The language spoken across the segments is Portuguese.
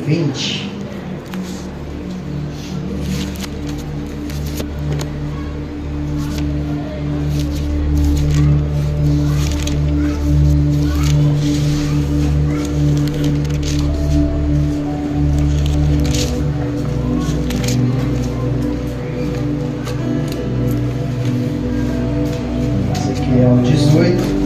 20. Esse aqui é o 18.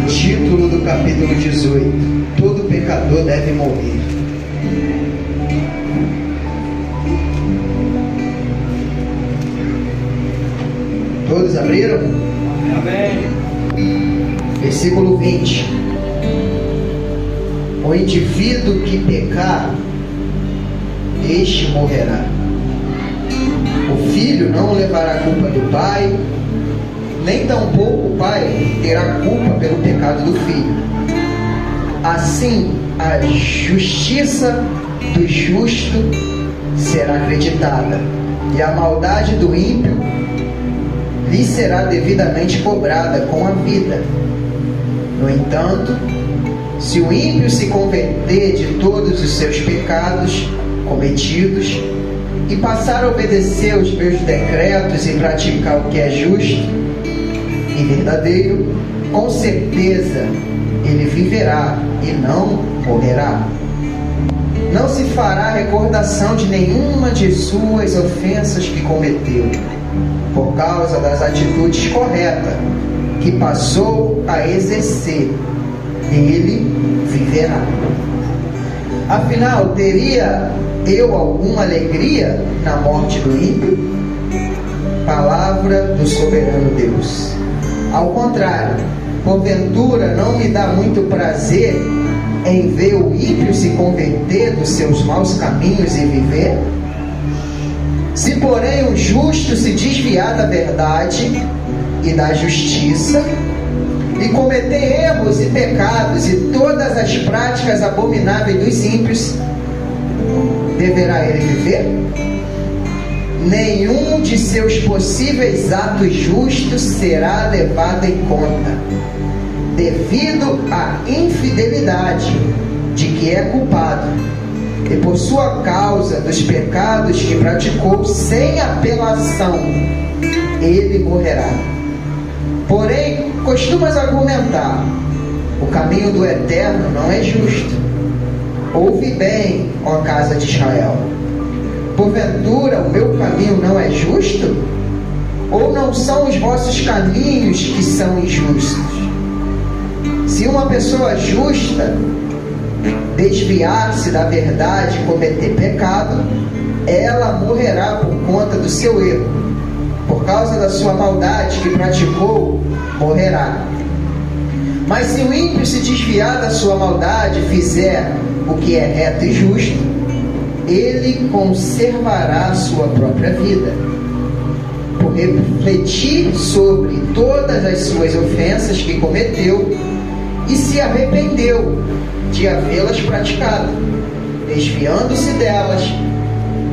Título do capítulo 18: Todo pecador deve morrer. Todos abriram? Amém. Versículo 20: O indivíduo que pecar, este morrerá. O filho não levará a culpa do pai, nem tampouco o pai terá culpa pelo pecado do filho. Assim, a justiça do justo será acreditada, e a maldade do ímpio lhe será devidamente cobrada com a vida. No entanto, se o ímpio se converter de todos os seus pecados cometidos e passar a obedecer aos meus decretos e praticar o que é justo e verdadeiro, com certeza ele viverá e não morrerá. Não se fará recordação de nenhuma de suas ofensas que cometeu, por causa das atitudes corretas que passou a exercer. Ele viverá. Afinal, teria eu alguma alegria na morte do ímpio? Palavra do soberano Deus. Ao contrário, porventura não me dá muito prazer em ver o ímpio se converter dos seus maus caminhos e viver? Se porém o justo se desviar da verdade e da justiça, e cometer erros e pecados e todas as práticas abomináveis dos ímpios, deverá ele viver? Nenhum de seus possíveis atos justos será levado em conta, devido à infidelidade de que é culpado, e por sua causa dos pecados que praticou sem apelação, ele morrerá. Porém, costumas argumentar: o caminho do Eterno não é justo. Ouve bem, ó casa de Israel. Porventura o meu caminho não é justo? Ou não são os vossos caminhos que são injustos? Se uma pessoa justa desviar-se da verdade e cometer pecado, ela morrerá por conta do seu erro. Por causa da sua maldade que praticou, morrerá. Mas se o ímpio se desviar da sua maldade e fizer o que é reto e justo, ele conservará a sua própria vida, por refletir sobre todas as suas ofensas que cometeu e se arrependeu de havê-las praticado, desviando-se delas.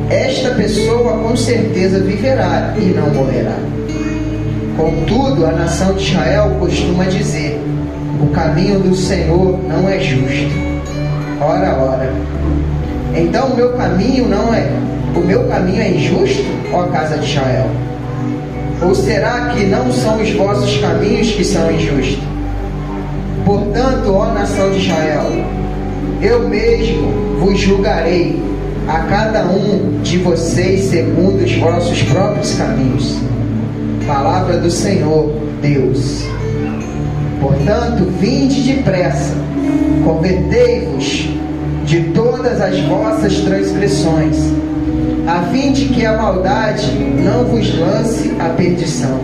Esta pessoa com certeza viverá e não morrerá. Contudo, a nação de Israel costuma dizer: o caminho do Senhor não é justo. Ora, ora. Então o meu caminho é injusto, ó casa de Israel? Ou será que não são os vossos caminhos que são injustos? Portanto, ó nação de Israel, eu mesmo vos julgarei, a cada um de vocês segundo os vossos próprios caminhos. Palavra do Senhor Deus. Portanto, vinde depressa, convertei-vos de todas as vossas transgressões, a fim de que a maldade não vos lance à perdição.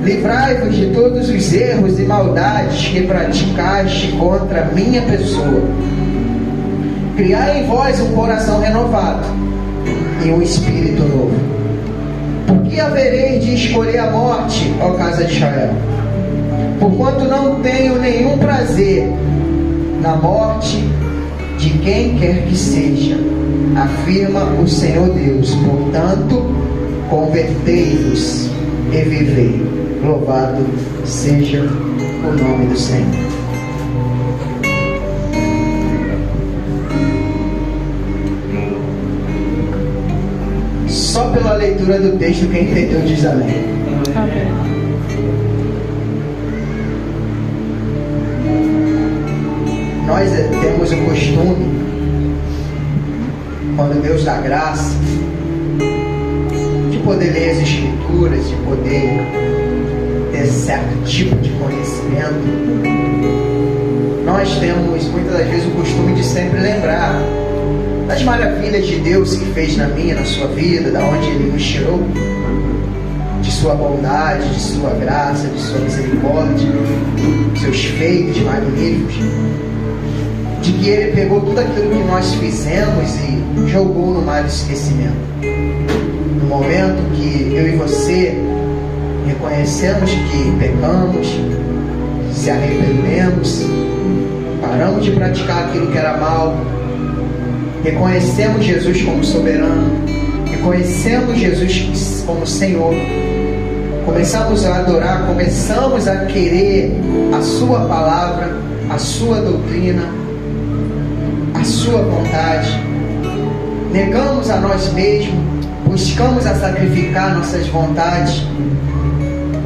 Livrai-vos de todos os erros e maldades que praticaste contra a minha pessoa. Criai em vós um coração renovado e um espírito novo. Por que havereis de escolher a morte, ó casa de Israel? Porquanto não tenho nenhum prazer na morte, de quem quer que seja, afirma o Senhor Deus. Portanto, convertei-vos e vivei. Louvado seja o nome do Senhor. Só pela leitura do texto, quem entendeu diz amém. Amém. Nós temos o costume, quando Deus dá graça, de poder ler as Escrituras, de poder ter certo tipo de conhecimento. Nós temos muitas das vezes o costume de sempre lembrar das maravilhas de Deus que fez na minha, na sua vida, da onde Ele nos tirou, de sua bondade, de sua graça, de sua misericórdia, seus feitos magníficos, de que Ele pegou tudo aquilo que nós fizemos e jogou no mar do esquecimento. No momento que eu e você reconhecemos que pecamos, se arrependemos, paramos de praticar aquilo que era mal, reconhecemos Jesus como soberano, reconhecemos Jesus como Senhor, começamos a adorar, começamos a querer a sua palavra, a sua doutrina, a sua vontade, negamos a nós mesmos, buscamos a sacrificar nossas vontades,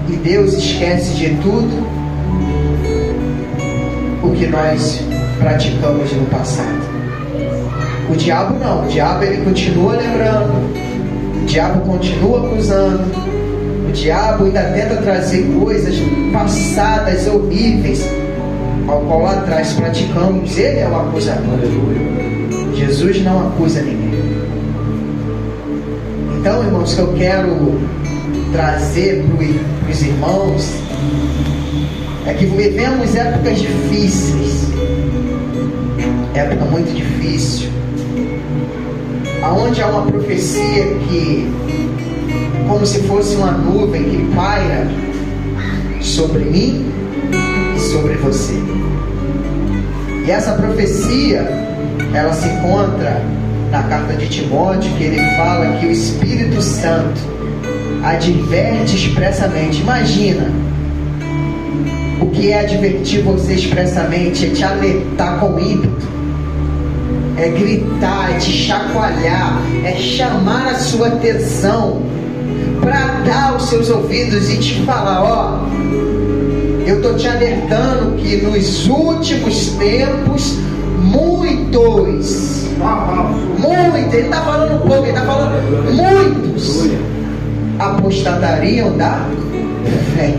e Deus esquece de tudo o que nós praticamos no passado. O diabo não, o diabo ele continua lembrando, o diabo continua acusando, o diabo ainda tenta trazer coisas passadas, horríveis, ao qual lá atrás praticamos. Ele é o acusador. Jesus não acusa ninguém. Então, irmãos, o que eu quero trazer para os irmãos é que vivemos épocas difíceis, época muito difícil, aonde há uma profecia que, como se fosse uma nuvem que paira sobre mim e sobre você. E essa profecia, ela se encontra na carta de Timóteo, que ele fala que o Espírito Santo adverte expressamente. Imagina o que é advertir você expressamente, é te alertar com ímpeto, é gritar, é te chacoalhar, é chamar a sua atenção, bradar os seus ouvidos e te falar: ó, eu estou te alertando que nos últimos tempos muitos, ele está falando pouco, ele está falando muitos apostatariam da fé.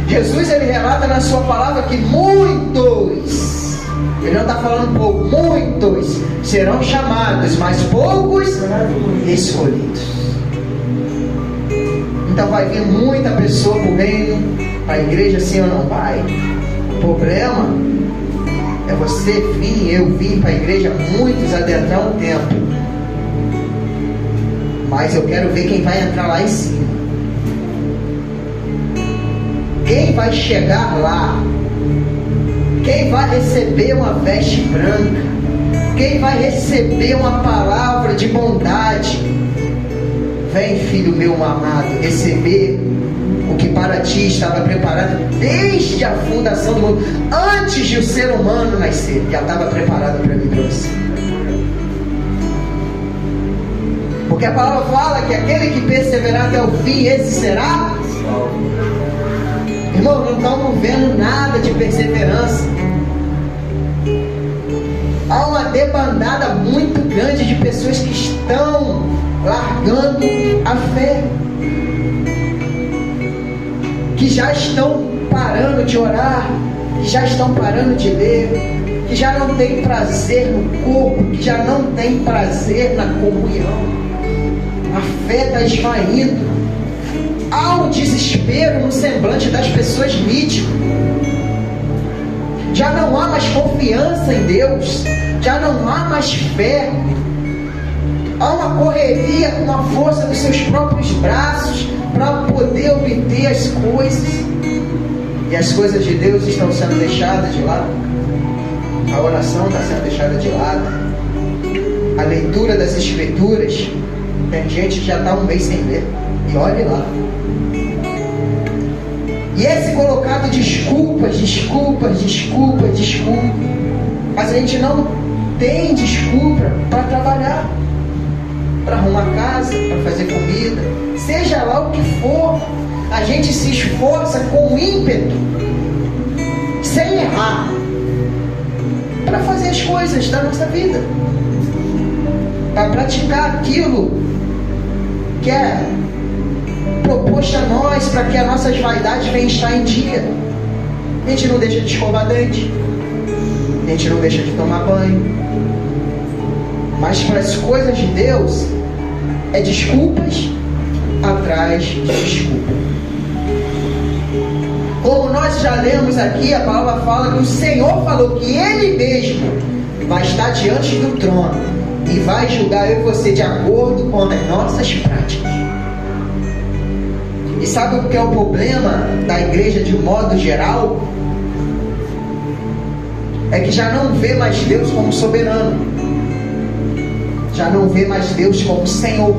Jesus ele relata na sua palavra que muitos, ele não está falando pouco, muitos serão chamados, mas poucos escolhidos. Então vai vir muita pessoa para o reino, para a igreja, sim ou não vai? O problema é você vir, eu vim para a igreja, muitos adentrar um tempo, mas eu quero ver quem vai entrar lá em cima. Quem vai chegar lá? Quem vai receber uma veste branca? Quem vai receber uma palavra de bondade? Vem, filho meu amado, receber o que para ti estava preparado desde a fundação do mundo, antes de o ser humano nascer, já estava preparado para mim e para você. Porque a palavra fala que aquele que perseverar até o fim, esse será. Irmão, não estamos vendo nada de perseverança. Há uma debandada muito grande de pessoas que estão largando a fé, que já estão parando de orar, que já estão parando de ler, que já não tem prazer no corpo, que já não tem prazer na comunhão. A fé está esvaindo. Há um desespero no semblante das pessoas nítido. Já não há mais confiança em Deus, já não há mais fé. Há uma correria com a força dos seus próprios braços para poder obter as coisas, e as coisas de Deus estão sendo deixadas de lado. A oração está sendo deixada de lado. A leitura das Escrituras, tem gente que já está um mês sem ler. E olhe lá. E é se colocado desculpas. Mas a gente não tem desculpa para trabalhar, para arrumar casa, para fazer comida, seja lá o que for. A gente se esforça com ímpeto, sem errar, para fazer as coisas da nossa vida, para praticar aquilo que é proposto a nós, para que as nossas vaidades venham estar em dia. A gente não deixa de escovar dente, a gente não deixa de tomar banho, mas para as coisas de Deus é desculpas atrás de desculpa. Como nós já lemos aqui, a palavra fala que o Senhor falou que Ele mesmo vai estar diante do trono e vai julgar eu e você de acordo com as nossas práticas. E sabe o que é o problema da igreja de modo geral? É que já não vê mais Deus como soberano, já não vê mais Deus como Senhor,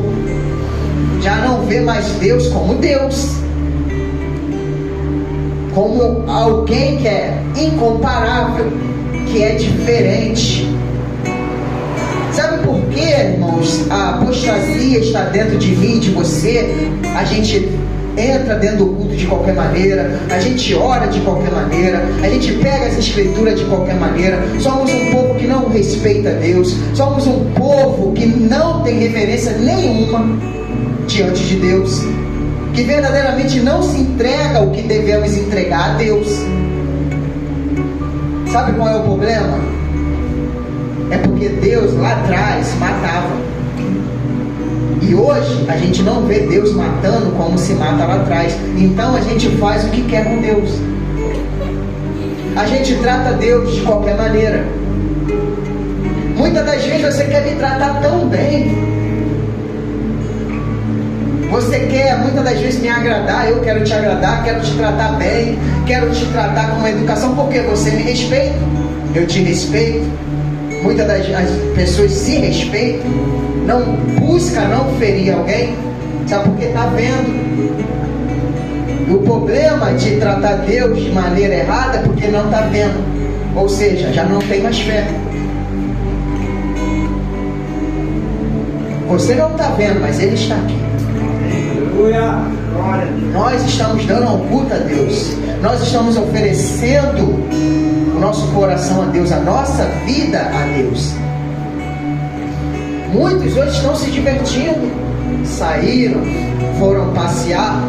já não vê mais Deus como Deus, como alguém que é incomparável, que é diferente. Sabe por quê, irmãos? A apostasia está dentro de mim, de você. A gente entra dentro do culto de qualquer maneira, a gente ora de qualquer maneira, a gente pega as escrituras de qualquer maneira. Somos um povo que não respeita Deus, somos um povo que não tem referência nenhuma diante de Deus, que verdadeiramente não se entrega o que devemos entregar a Deus. Sabe qual é o problema? É porque Deus lá atrás matava. E hoje a gente não vê Deus matando como se mata lá atrás. Então a gente faz o que quer com Deus. A gente trata Deus de qualquer maneira. Muitas das vezes você quer me tratar tão bem. Você quer muitas das vezes me agradar. Eu quero te agradar, quero te tratar bem, quero te tratar com uma educação, porque você me respeita, eu te respeito. Muitas das pessoas se respeitam, não busca não ferir alguém, sabe, porque está vendo. E o problema de tratar Deus de maneira errada é porque não está vendo, ou seja, já não tem mais fé. Você não está vendo, mas Ele está aqui. Aleluia. Nós estamos dando um culto a Deus, nós estamos oferecendo o nosso coração a Deus, a nossa vida a Deus. Muitos hoje estão se divertindo, saíram, foram passear.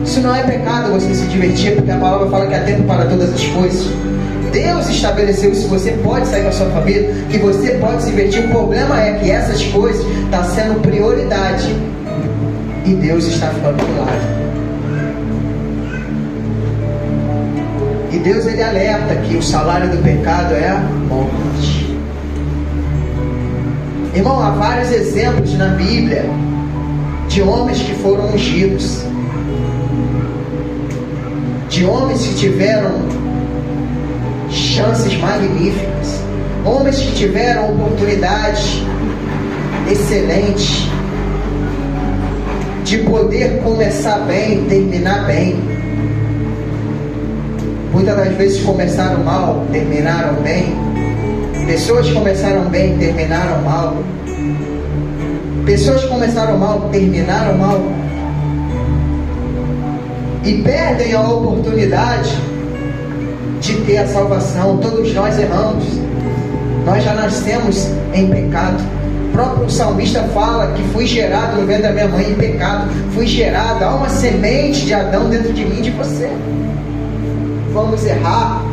Isso não é pecado, você se divertir, porque a palavra fala que há tempo para todas as coisas. Deus estabeleceu isso, você pode sair com a sua família, que você pode se divertir. O problema é que essas coisas estão sendo prioridade e Deus está ficando do lado. E Deus, Ele alerta que o salário do pecado é a morte. Irmão, há vários exemplos na Bíblia de homens que foram ungidos, de homens que tiveram chances magníficas, homens que tiveram oportunidades excelentes de poder começar bem, terminar bem. Muitas das vezes começaram mal, terminaram bem. Pessoas começaram bem, terminaram mal. Pessoas começaram mal, terminaram mal. E perdem a oportunidade de ter a salvação. Todos nós erramos. Nós já nascemos em pecado. O próprio salmista fala que fui gerado no ventre da minha mãe em pecado. Fui gerado, há uma semente de Adão dentro de mim e de você. Vamos errar,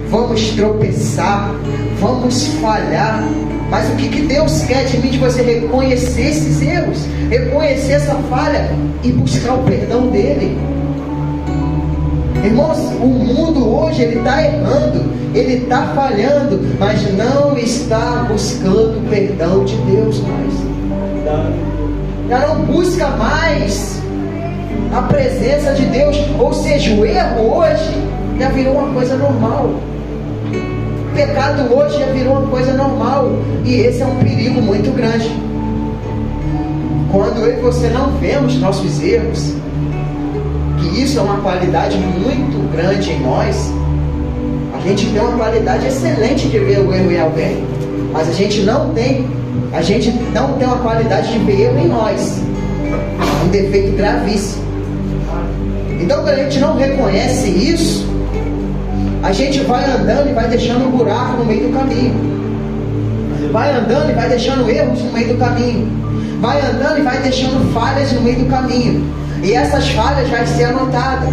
vamos tropeçar, vamos falhar, mas o que Deus quer de mim, de você reconhecer esses erros, reconhecer essa falha e buscar o perdão dele. Irmãos, o mundo hoje ele está errando, ele está falhando, mas não está buscando o perdão de Deus mais. Já não busca mais a presença de Deus, ou seja, o erro hoje já virou uma coisa normal. pecado hoje já virou uma coisa normal, e esse é um perigo muito grande. Quando eu e você não vemos nossos erros, que isso é uma qualidade muito grande em nós, a gente tem uma qualidade excelente de ver o erro em alguém, mas a gente não tem uma qualidade de ver erro em nós. É um defeito gravíssimo. Então, quando a gente não reconhece isso, a gente vai andando e vai deixando um buraco no meio do caminho. Vai andando e vai deixando erros no meio do caminho. Vai andando e vai deixando falhas no meio do caminho. E essas falhas vão ser anotadas.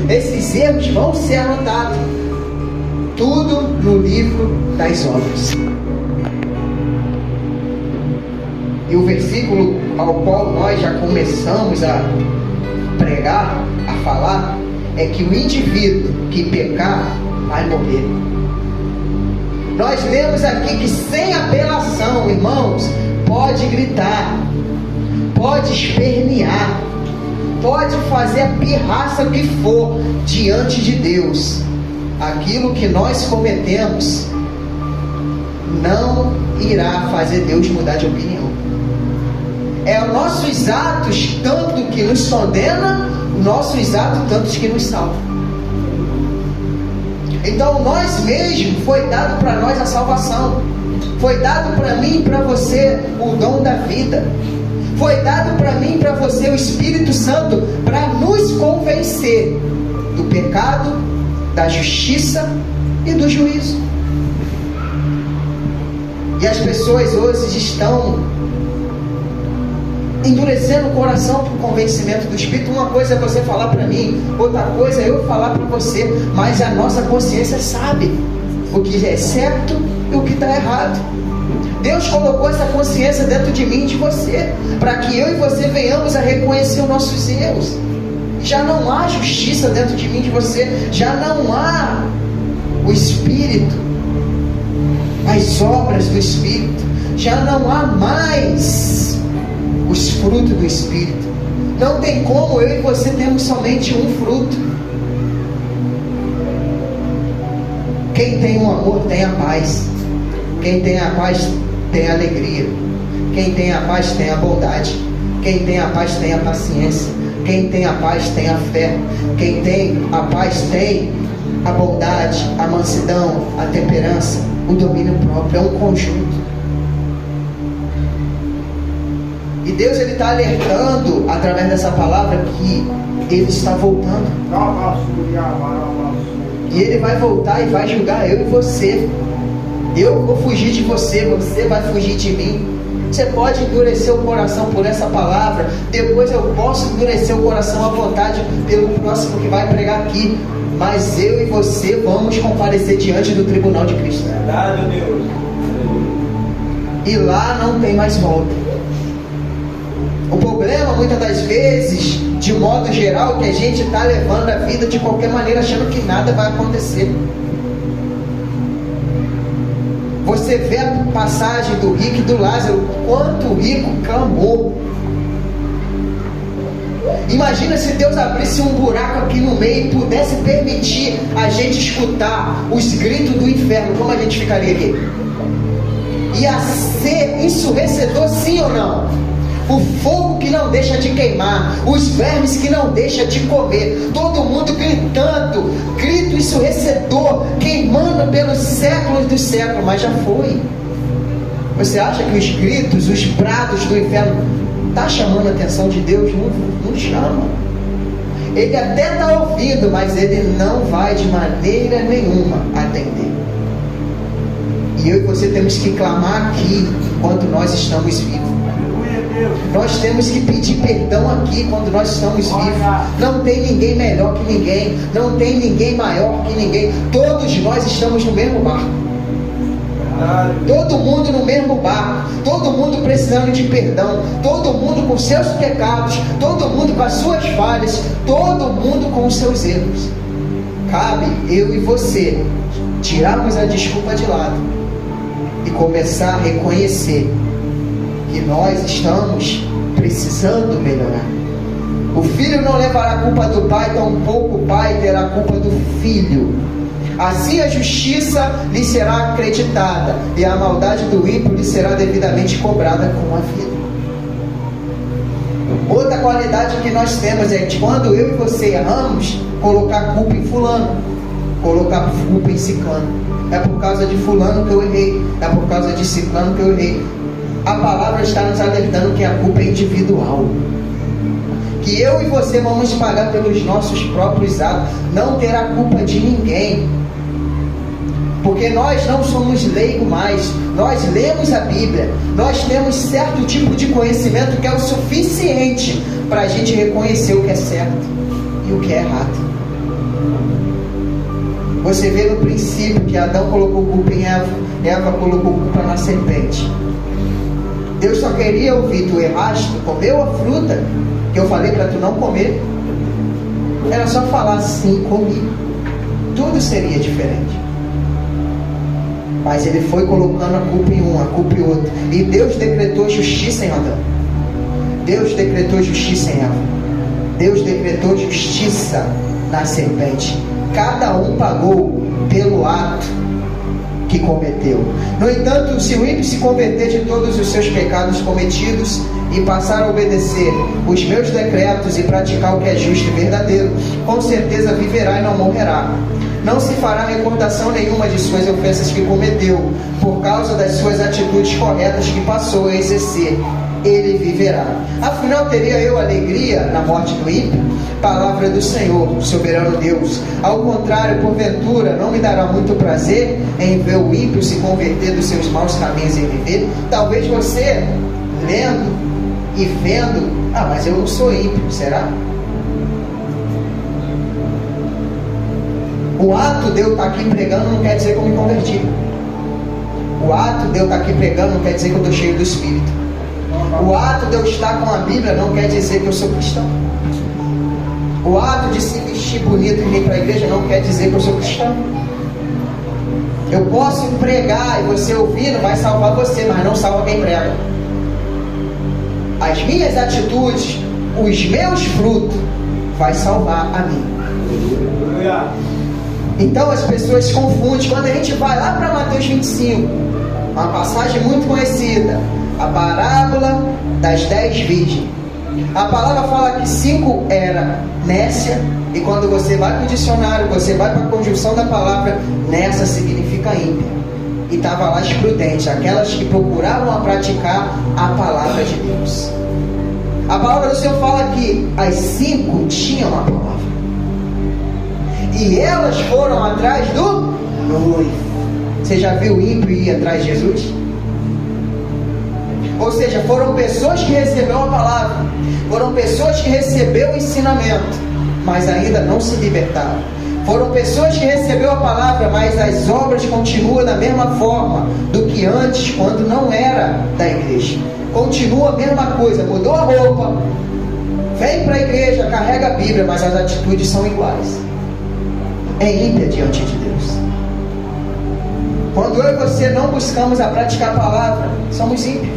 Esses erros vão ser anotados. Tudo no livro das obras. E o versículo ao qual nós já começamos a pregar, a falar, é que o indivíduo que pecar vai morrer. Nós lemos aqui que sem apelação, irmãos, pode gritar, pode espernear, pode fazer a pirraça que for diante de Deus. Aquilo que nós cometemos não irá fazer Deus mudar de opinião. É os nossos atos tanto que nos condena, os nossos atos tanto que nos salvam. Então nós mesmos, foi dado para nós a salvação. Foi dado para mim e para você o dom da vida. Foi dado para mim e para você o Espírito Santo para nos convencer do pecado, da justiça e do juízo. E as pessoas hoje estão endurecendo o coração para o convencimento do Espírito. Uma coisa é você falar para mim, outra coisa é eu falar para você, mas a nossa consciência sabe o que é certo e o que está errado. Deus colocou essa consciência dentro de mim e de você, para que eu e você venhamos a reconhecer os nossos erros. Já não há justiça dentro de mim e de você, já não há o Espírito, as obras do Espírito, já não há mais os frutos do Espírito. Não tem como eu e você termos somente um fruto. Quem tem o amor tem a paz. Quem tem a paz tem a alegria. Quem tem a paz tem a bondade. Quem tem a paz tem a paciência. Quem tem a paz tem a fé. Quem tem a paz tem a bondade, a mansidão, a temperança, o domínio próprio. É um conjunto. E Deus está alertando através dessa palavra que Ele está voltando. E Ele vai voltar e vai julgar eu e você. Eu vou fugir de você, você vai fugir de mim. Você pode endurecer o coração por essa palavra, depois eu posso endurecer o coração à vontade pelo próximo que vai pregar aqui, mas eu e você vamos comparecer diante do tribunal de Cristo. Verdade, Deus. E lá não tem mais volta. O problema, muitas das vezes, de modo geral, é que a gente está levando a vida de qualquer maneira, achando que nada vai acontecer. Você vê a passagem do rico e do Lázaro, quanto o rico clamou. Imagina se Deus abrisse um buraco aqui no meio e pudesse permitir a gente escutar os gritos do inferno, como a gente ficaria aqui? Ia ser ensurdecedor, sim ou não? O fogo que não deixa de queimar, os vermes que não deixa de comer, todo mundo gritando, grito ensurdecedor, queimando pelos séculos dos séculos, mas já foi. Você acha que os gritos, os brados do inferno está chamando a atenção de Deus? Não chama. Ele até está ouvindo, mas ele não vai de maneira nenhuma atender. E eu e você temos que clamar aqui enquanto nós estamos vivos. Nós temos que pedir perdão aqui quando nós estamos vivos. Não tem ninguém melhor que ninguém, não tem ninguém maior que ninguém. Todos nós estamos no mesmo barco. Todo mundo no mesmo barco, todo mundo precisando de perdão, todo mundo com seus pecados, todo mundo com as suas falhas, todo mundo com os seus erros. Cabe eu e você tirarmos a desculpa de lado e começar a reconhecer que nós estamos precisando melhorar. O filho não levará a culpa do pai, tampouco o pai terá a culpa do filho. Assim a justiça lhe será acreditada, e a maldade do ímpio lhe será devidamente cobrada com a vida. Outra qualidade que nós temos é que quando eu e você erramos, colocar culpa em fulano, colocar culpa em ciclano. É por causa de fulano que eu errei, é por causa de ciclano que eu errei. A palavra está nos alertando que a culpa é individual, que eu e você vamos pagar pelos nossos próprios atos, não ter a culpa de ninguém, porque nós não somos leigos mais, nós lemos a Bíblia, nós temos certo tipo de conhecimento que é o suficiente para a gente reconhecer o que é certo e o que é errado. Você vê no princípio que Adão colocou culpa em Eva, Eva colocou culpa na serpente. Deus só queria ouvir: tu erraste, tu comeu a fruta que eu falei para tu não comer. Era só falar sim, comi, tudo seria diferente. Mas ele foi colocando a culpa em um, a culpa em outro. E Deus decretou justiça em Adão. Deus decretou justiça em Eva. Deus decretou justiça na serpente. Cada um pagou pelo ato que cometeu. No entanto, se o ímpio se converter de todos os seus pecados cometidos e passar a obedecer os meus decretos e praticar o que é justo e verdadeiro, com certeza viverá e não morrerá. Não se fará recordação nenhuma de suas ofensas que cometeu, por causa das suas atitudes corretas que passou a exercer. Ele viverá. Afinal, teria eu alegria na morte do ímpio? Palavra do Senhor, soberano Deus. Ao contrário, porventura, não me dará muito prazer em ver o ímpio se converter dos seus maus caminhos e viver? Talvez você, lendo e vendo: ah, mas eu não sou ímpio, será? O ato de eu estar aqui pregando não quer dizer que eu me converti. O ato de eu estar aqui pregando não quer dizer que eu estou cheio do Espírito. O ato de eu estar com a Bíblia não quer dizer que eu sou cristão. O ato de se vestir bonito e vir para a igreja não quer dizer que eu sou cristão. Eu posso pregar e você ouvir, não vai salvar você, mas não salva quem prega. As minhas atitudes, os meus frutos, vai salvar a mim. Então as pessoas se confundem. Quando a gente vai lá para Mateus 25, uma passagem muito conhecida, a parábola das 10 virgens. A palavra fala que 5 era nécia, e quando você vai para o dicionário, você vai para a conjunção da palavra, nessa significa ímpia. E estava lá as prudentes, aquelas que procuravam a praticar a palavra de Deus. A palavra do Senhor fala que as 5 tinham a palavra, e elas foram atrás do noivo. Você já viu o ímpio ir atrás de Jesus? Ou seja, foram pessoas que receberam a palavra, foram pessoas que receberam o ensinamento, mas ainda não se libertaram. Foram pessoas que receberam a palavra, mas as obras continuam da mesma forma do que antes, quando não era da igreja. Continua a mesma coisa, mudou a roupa, vem para a igreja, carrega a Bíblia, mas as atitudes são iguais. É ímpia diante de Deus. Quando eu e você não buscamos a praticar a palavra, somos ímpios.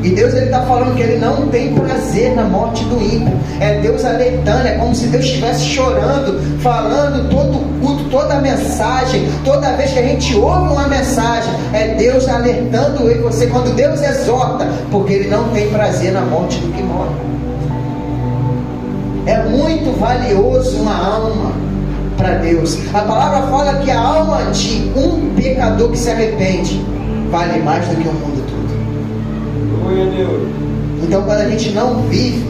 E Deus está falando que Ele não tem prazer na morte do ímpio. É Deus alertando, é como se Deus estivesse chorando, falando todo o culto, toda a mensagem, toda vez que a gente ouve uma mensagem, é Deus alertando eu e você, quando Deus exorta, porque Ele não tem prazer na morte do que morre. É muito valioso uma alma para Deus. A palavra fala que a alma de um pecador que se arrepende vale mais do que o mundo todo. Então, quando a gente não vive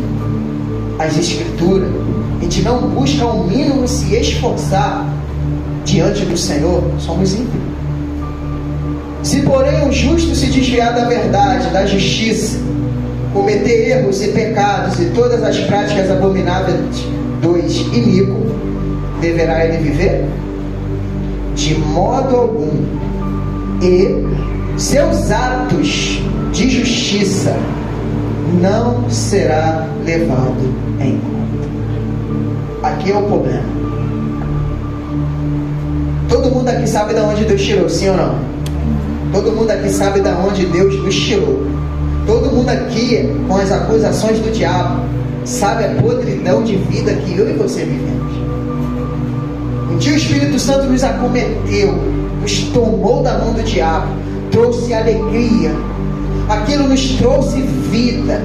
as Escrituras, a gente não busca ao mínimo se esforçar diante do Senhor, somos ímpios. Se porém o justo se desviar da verdade, da justiça, cometer erros e pecados e todas as práticas abomináveis dos iníquos, deverá ele viver? De modo algum. E seus atos de justiça não será levado em conta. Aqui é o problema. Todo mundo aqui sabe de onde Deus tirou, sim ou não? Todo mundo aqui sabe de onde Deus nos tirou. Todo mundo aqui, com as acusações do diabo, sabe a podridão de vida que eu e você vivemos. Um dia o Espírito Santo nos acometeu, nos tomou da mão do diabo, trouxe alegria, aquilo nos trouxe vida.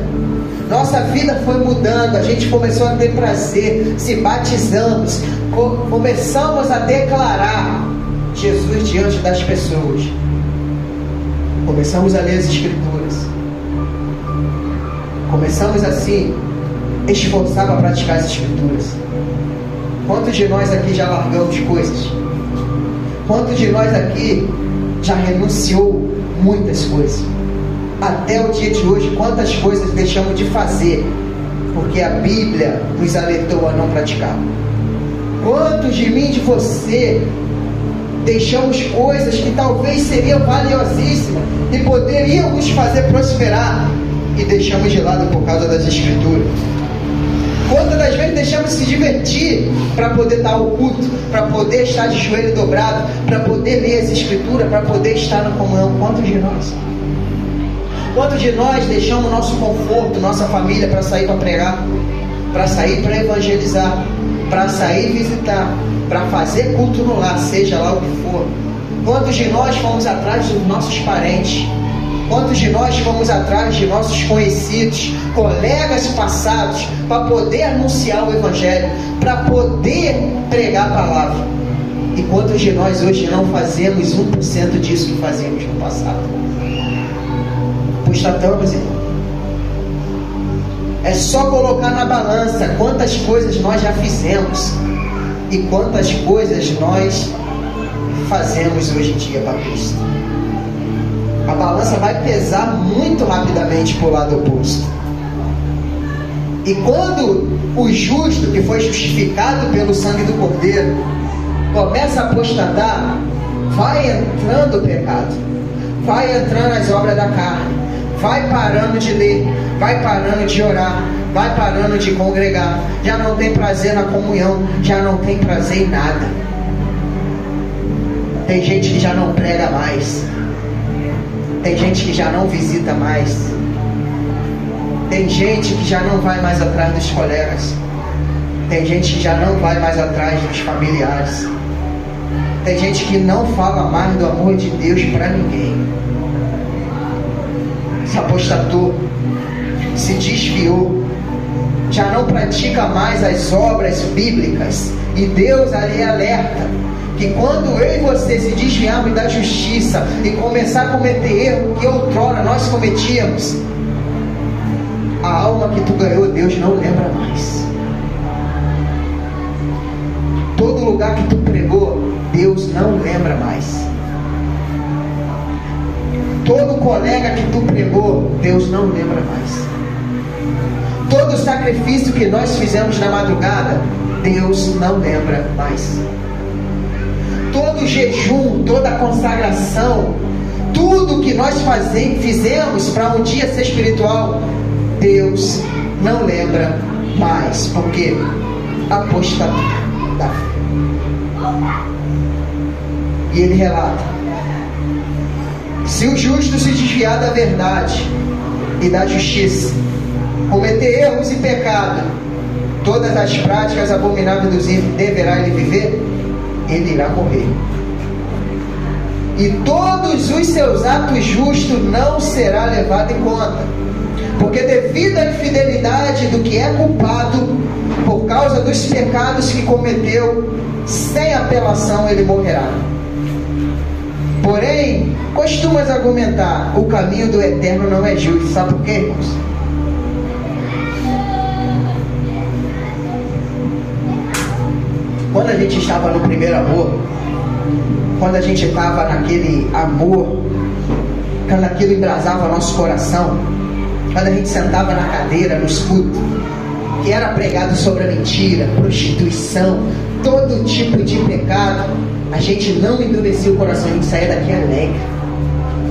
Nossa vida foi mudando, a gente começou a ter prazer, se batizamos, começamos a declarar Jesus diante das pessoas. Começamos a ler as Escrituras. Começamos assim, esforçar para praticar as Escrituras. Quantos de nós aqui já largamos coisas? Quantos de nós aqui já renunciou muitas coisas? Até o dia de hoje, quantas coisas deixamos de fazer porque a Bíblia nos alertou a não praticar? Quantos de mim e de você deixamos coisas que talvez seriam valiosíssimas e poderiam nos fazer prosperar e deixamos de lado por causa das Escrituras? Quantas das vezes deixamos de se divertir para poder dar o culto, para poder estar de joelho dobrado, para poder ler as Escrituras, para poder estar na comunhão? Quantos de nós? Quantos de nós deixamos nosso conforto, nossa família para sair para pregar, para sair para evangelizar, para sair visitar, para fazer culto no lar, seja lá o que for? Quantos de nós fomos atrás dos nossos parentes? Quantos de nós fomos atrás de nossos conhecidos, colegas passados, para poder anunciar o Evangelho, para poder pregar a palavra? E quantos de nós hoje não fazemos 1% disso que fazíamos no passado? Constatamos, irmão. É só colocar na balança quantas coisas nós já fizemos e quantas coisas nós fazemos hoje em dia para Cristo. A balança vai pesar muito rapidamente para o lado oposto. E quando o justo, que foi justificado pelo sangue do Cordeiro, começa a apostatar, vai entrando o pecado, vai entrando as obras da carne, vai parando de ler, vai parando de orar, vai parando de congregar, já não tem prazer na comunhão, já não tem prazer em nada. Tem gente que já não prega mais, tem gente que já não visita mais, tem gente que já não vai mais atrás dos colegas, tem gente que já não vai mais atrás dos familiares, tem gente que não fala mais do amor de Deus para ninguém. Se apostatou, se desviou, já não pratica mais as obras bíblicas. E Deus ali alerta que quando eu e você se desviarmos da justiça e começar a cometer erro que outrora nós cometíamos, a alma que tu ganhou, Deus não lembra mais. Todo lugar que tu pregou, Deus não lembra mais. Todo colega que tu pregou, Deus não lembra mais. Todo sacrifício que nós fizemos na madrugada, Deus não lembra mais. Todo jejum, toda consagração, tudo que nós fizemos para um dia ser espiritual, Deus não lembra mais. Por quê? Apostatou da fé. E ele relata: se o justo se desviar da verdade e da justiça, cometer erros e pecado, todas as práticas abomináveis dos ímpios, deverá ele viver? Ele irá morrer. E todos os seus atos justos não será levado em conta, porque devido à infidelidade do que é culpado, por causa dos pecados que cometeu, sem apelação ele morrerá. Porém, costumas argumentar: o caminho do eterno não é justo. Sabe por quê, irmãos? Quando a gente estava no primeiro amor, quando a gente estava naquele amor, quando aquilo embrasava nosso coração, quando a gente sentava na cadeira, no escudo, que era pregado sobre a mentira, prostituição, todo tipo de pecado, a gente não endurecia o coração, a gente saía daqui alegre.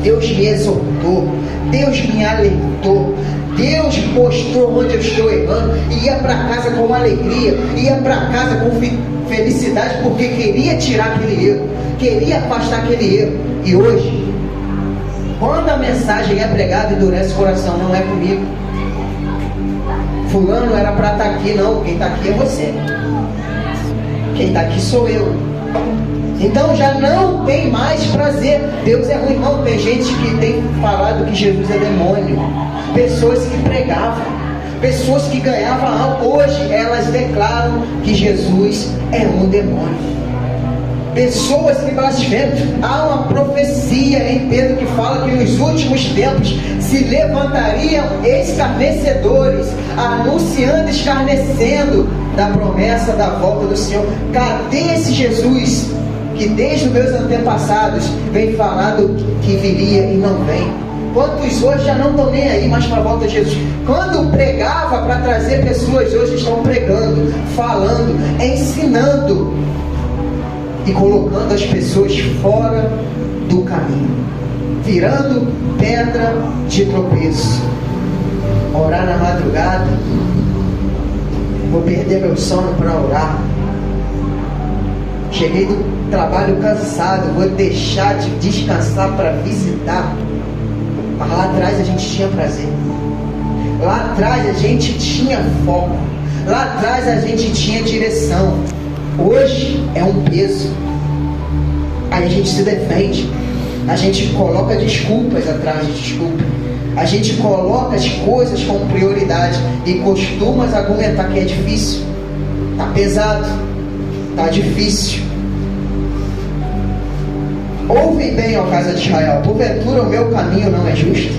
Deus me exortou, Deus me alertou, Deus mostrou onde eu estou errando, e ia para casa com alegria, ia para casa com felicidade, porque queria tirar aquele erro, queria afastar aquele erro. E hoje, quando a mensagem é pregada, endurece o coração. Não é comigo, fulano era para estar aqui. Não, quem está aqui é você, quem está aqui sou eu. Então já não tem mais prazer. Deus é ruim. Não, tem gente que tem falado que Jesus é demônio. Pessoas que pregavam, pessoas que ganhavam algo, hoje elas declaram que Jesus é um demônio. Pessoas que blasfemam. Há uma profecia em Pedro que fala que nos últimos tempos se levantariam escarnecedores, anunciando, escarnecendo da promessa da volta do Senhor. Cadê esse Jesus que desde os meus antepassados vem falando que viria e não vem? Quantos hoje já não estão nem aí mais para a volta de Jesus? Quando pregava para trazer pessoas, hoje estão pregando, falando, ensinando e colocando as pessoas fora do caminho, virando pedra de tropeço. Orar na madrugada, vou perder meu sono para orar. Cheguei do trabalho cansado, vou deixar de descansar para visitar. Mas lá atrás a gente tinha prazer, lá atrás a gente tinha foco, lá atrás a gente tinha direção. Hoje é um peso. Aí a gente se defende, a gente coloca desculpas atrás de desculpa, a gente coloca as coisas como prioridade e costuma argumentar que é difícil, está pesado, está difícil. Ouve bem, ó casa de Israel, porventura o meu caminho não é justo?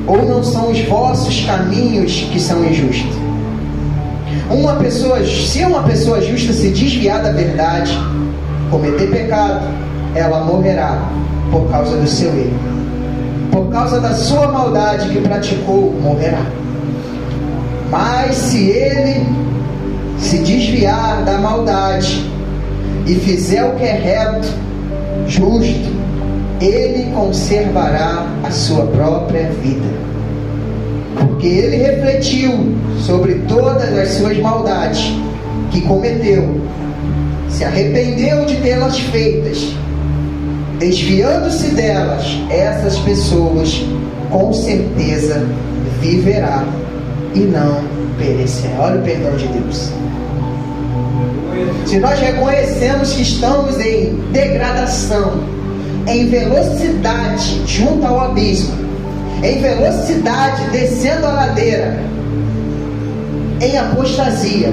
Ou não são os vossos caminhos que são injustos? Se uma pessoa justa se desviar da verdade, cometer pecado, ela morrerá por causa do seu erro. Por causa da sua maldade que praticou, morrerá. Mas se ele se desviar da maldade e fizer o que é reto, justo, ele conservará a sua própria vida. Porque ele refletiu sobre todas as suas maldades que cometeu, se arrependeu de tê-las feitas, desviando-se delas, essas pessoas com certeza viverá e não perecerá. Olha o perdão de Deus. Se nós reconhecemos que estamos em degradação, em velocidade junto ao abismo, em velocidade descendo a ladeira, em apostasia,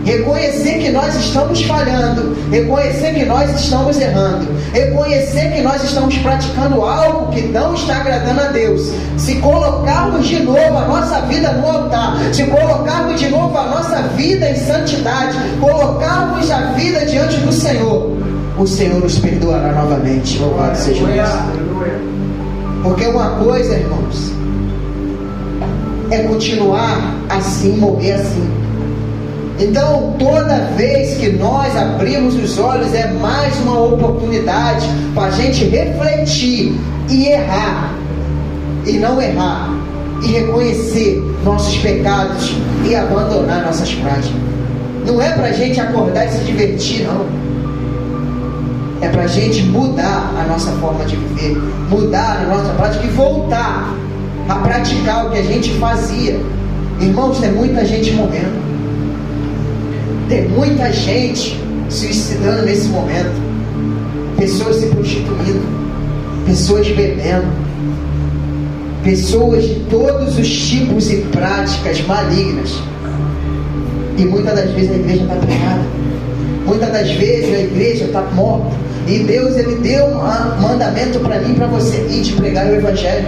reconhecer que nós estamos falhando, reconhecer que nós estamos errando, reconhecer que nós estamos praticando algo que não está agradando a Deus, se colocarmos de novo a nossa vida no altar, se colocarmos de novo a nossa vida em santidade, colocarmos a vida diante do Senhor, o Senhor nos perdoará novamente. Louvado seja Deus. Porque uma coisa, irmãos, é continuar assim, morrer assim. Então, toda vez que nós abrimos os olhos, é mais uma oportunidade para a gente refletir e errar, e não errar, e reconhecer nossos pecados e abandonar nossas práticas. Não é para a gente acordar e se divertir, não. É para a gente mudar a nossa forma de viver, mudar a nossa prática e voltar a praticar o que a gente fazia. Irmãos, tem muita gente morrendo, tem muita gente suicidando nesse momento, pessoas se prostituindo, pessoas bebendo, pessoas de todos os tipos e práticas malignas. E muitas das vezes a igreja está pregada, muitas das vezes a igreja está morta. E Deus, Ele deu um mandamento para mim e para você: ir de pregar o Evangelho,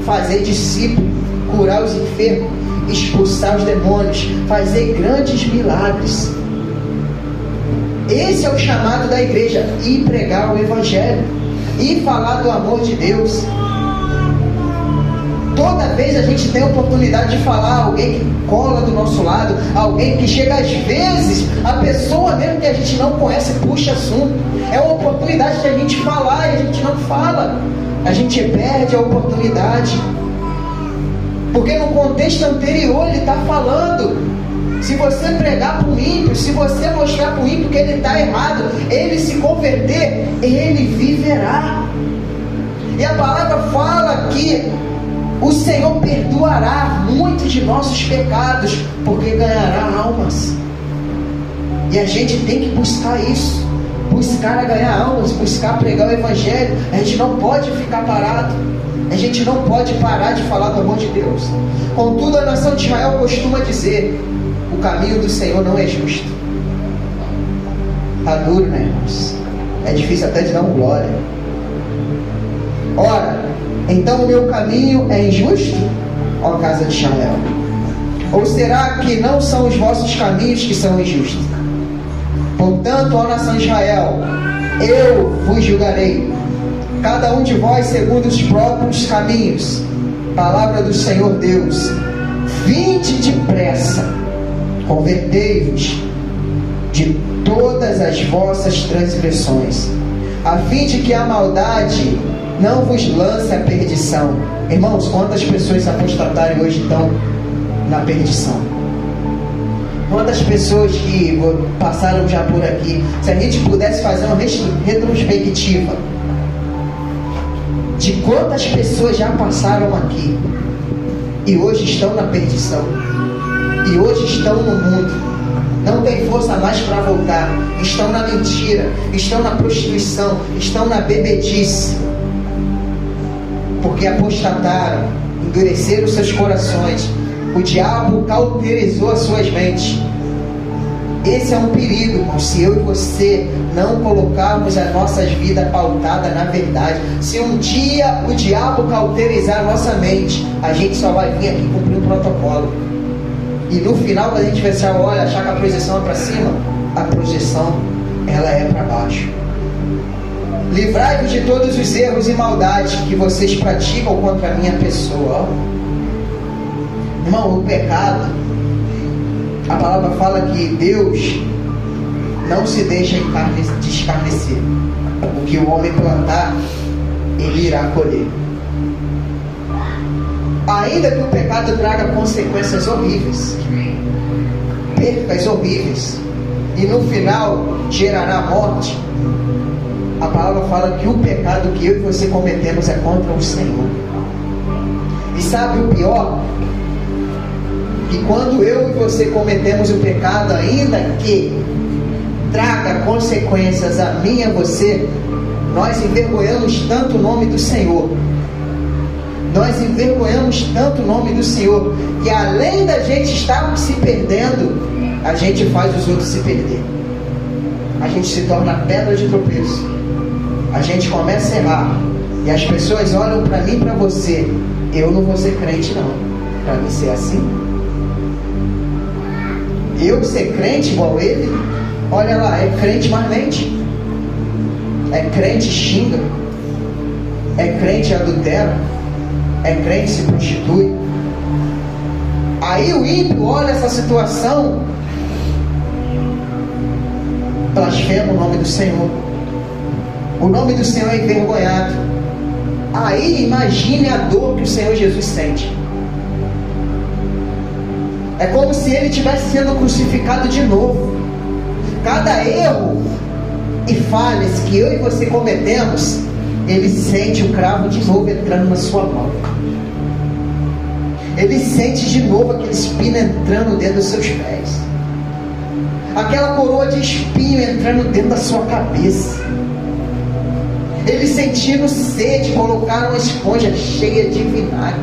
fazer discípulo, curar os enfermos, expulsar os demônios, fazer grandes milagres. Esse é o chamado da igreja: ir pregar o Evangelho, ir falar do amor de Deus. Toda vez a gente tem a oportunidade de falar, alguém que cola do nosso lado, alguém que chega, às vezes a pessoa mesmo que a gente não conhece puxa assunto. É uma oportunidade de a gente falar e a gente não fala, a gente perde a oportunidade, porque no contexto anterior ele está falando: se você pregar para o ímpio, se você mostrar para o ímpio que ele está errado, ele se converter, ele viverá. E a palavra fala que o Senhor perdoará muitos de nossos pecados, porque ganhará almas. E a gente tem que buscar isso, buscar a ganhar almas, buscar pregar o Evangelho. A gente não pode ficar parado, a gente não pode parar de falar do amor de Deus. Contudo, a nação de Israel costuma dizer: o caminho do Senhor não é justo. Está duro, né, irmãos? É difícil até de dar um glória. Ora, então o meu caminho é injusto, ó casa de Israel? Ou será que não são os vossos caminhos que são injustos? Portanto, ó nação de Israel, eu vos julgarei, cada um de vós segundo os próprios caminhos. Palavra do Senhor Deus: vinde depressa, convertei-vos de todas as vossas transgressões, a fim de que a maldade não vos lance a perdição. Irmãos, quantas pessoas apostatarem hoje estão na perdição? Quantas pessoas que passaram já por aqui? Se a gente pudesse fazer uma retrospectiva de quantas pessoas já passaram aqui e hoje estão na perdição, e hoje estão no mundo, não tem força mais para voltar, estão na mentira, estão na prostituição, estão na bebedice, porque apostataram, endureceram seus corações. O diabo cauterizou as suas mentes. Esse é um perigo, irmão, se eu e você não colocarmos as nossas vidas pautadas na verdade. Se um dia o diabo cauterizar a nossa mente, a gente só vai vir aqui cumprir um protocolo. E no final, quando a gente pensar, olha, achar que a projeção é para cima, a projeção, ela é para baixo. Livrai-vos de todos os erros e maldades que vocês praticam contra a minha pessoa. Irmão, o pecado, a palavra fala que Deus não se deixa descarnecer. O que o homem plantar, ele irá colher. Ainda que o pecado traga consequências horríveis, percas horríveis, e no final gerará morte, a palavra fala que o pecado que eu e você cometemos é contra o Senhor. E sabe o pior? Que quando eu e você cometemos o pecado, ainda que traga consequências a mim e a você, nós envergonhamos tanto o nome do Senhor, nós envergonhamos tanto o nome do Senhor, que além da gente estar se perdendo, a gente faz os outros se perder. A gente se torna pedra de tropeço, a gente começa a errar, e as pessoas olham para mim e para você. Eu não vou ser crente não, para mim ser assim. Eu ser crente igual ele, olha lá, é crente mas mente, é crente xinga, é crente adultera, é crente se prostitui. Aí o ímpio olha essa situação, blasfema o nome do Senhor, o nome do Senhor é envergonhado. Aí imagine a dor que o Senhor Jesus sente. É como se ele estivesse sendo crucificado de novo. Cada erro e falhas que eu e você cometemos, ele sente o cravo de novo entrando na sua mão. Ele sente de novo aquele espinho entrando dentro dos seus pés, aquela coroa de espinho entrando dentro da sua cabeça. Ele sentindo sede, colocaram uma esponja cheia de vinagre,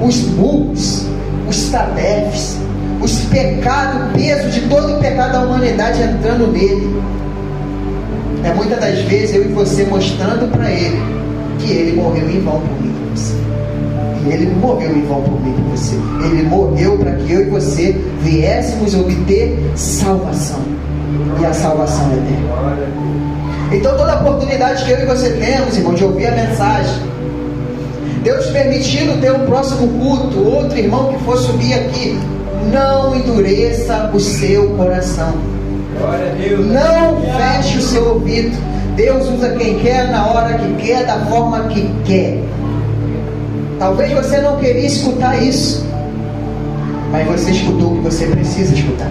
os murros, os tabefes, os pecados, o peso de todo o pecado da humanidade entrando nele. É muitas das vezes eu e você mostrando para ele que ele morreu em vão por mim e por você. E ele não morreu em vão por mim e por você. Ele morreu para que eu e você viéssemos obter salvação. E a salvação é eterna. Então toda oportunidade que eu e você temos, irmão, de ouvir a mensagem, Deus permitindo ter um próximo culto, outro irmão que for subir aqui, não endureça o seu coração. Não feche o seu ouvido. Deus usa quem quer, na hora que quer, da forma que quer. Talvez você não queria escutar isso, mas você escutou o que você precisa escutar.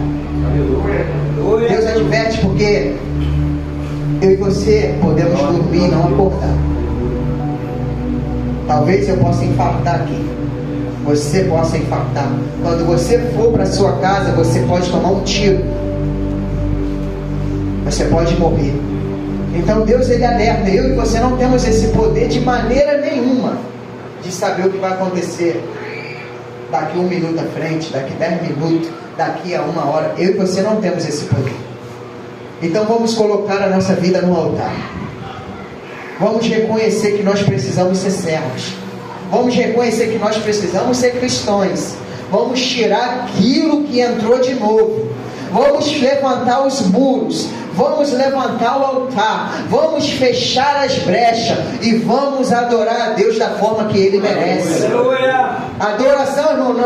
Deus adverte porque eu e você podemos dormir e não acordar. Talvez eu possa infartar aqui, você possa infartar. Quando você for para sua casa, você pode tomar um tiro. você pode morrer. Então Deus, ele alerta. Eu e você não temos esse poder de maneira nenhuma de saber o que vai acontecer daqui 1 minuto à frente, daqui 10 minutos, daqui a 1 hora. Eu e você não temos esse poder. Então vamos colocar a nossa vida no altar. Vamos reconhecer que nós precisamos ser servos. Vamos reconhecer que nós precisamos ser cristãos. Vamos tirar aquilo que entrou de novo. Vamos levantar os muros. Vamos levantar o altar. Vamos fechar as brechas. E vamos adorar a Deus da forma que Ele merece. Adoração, irmão, não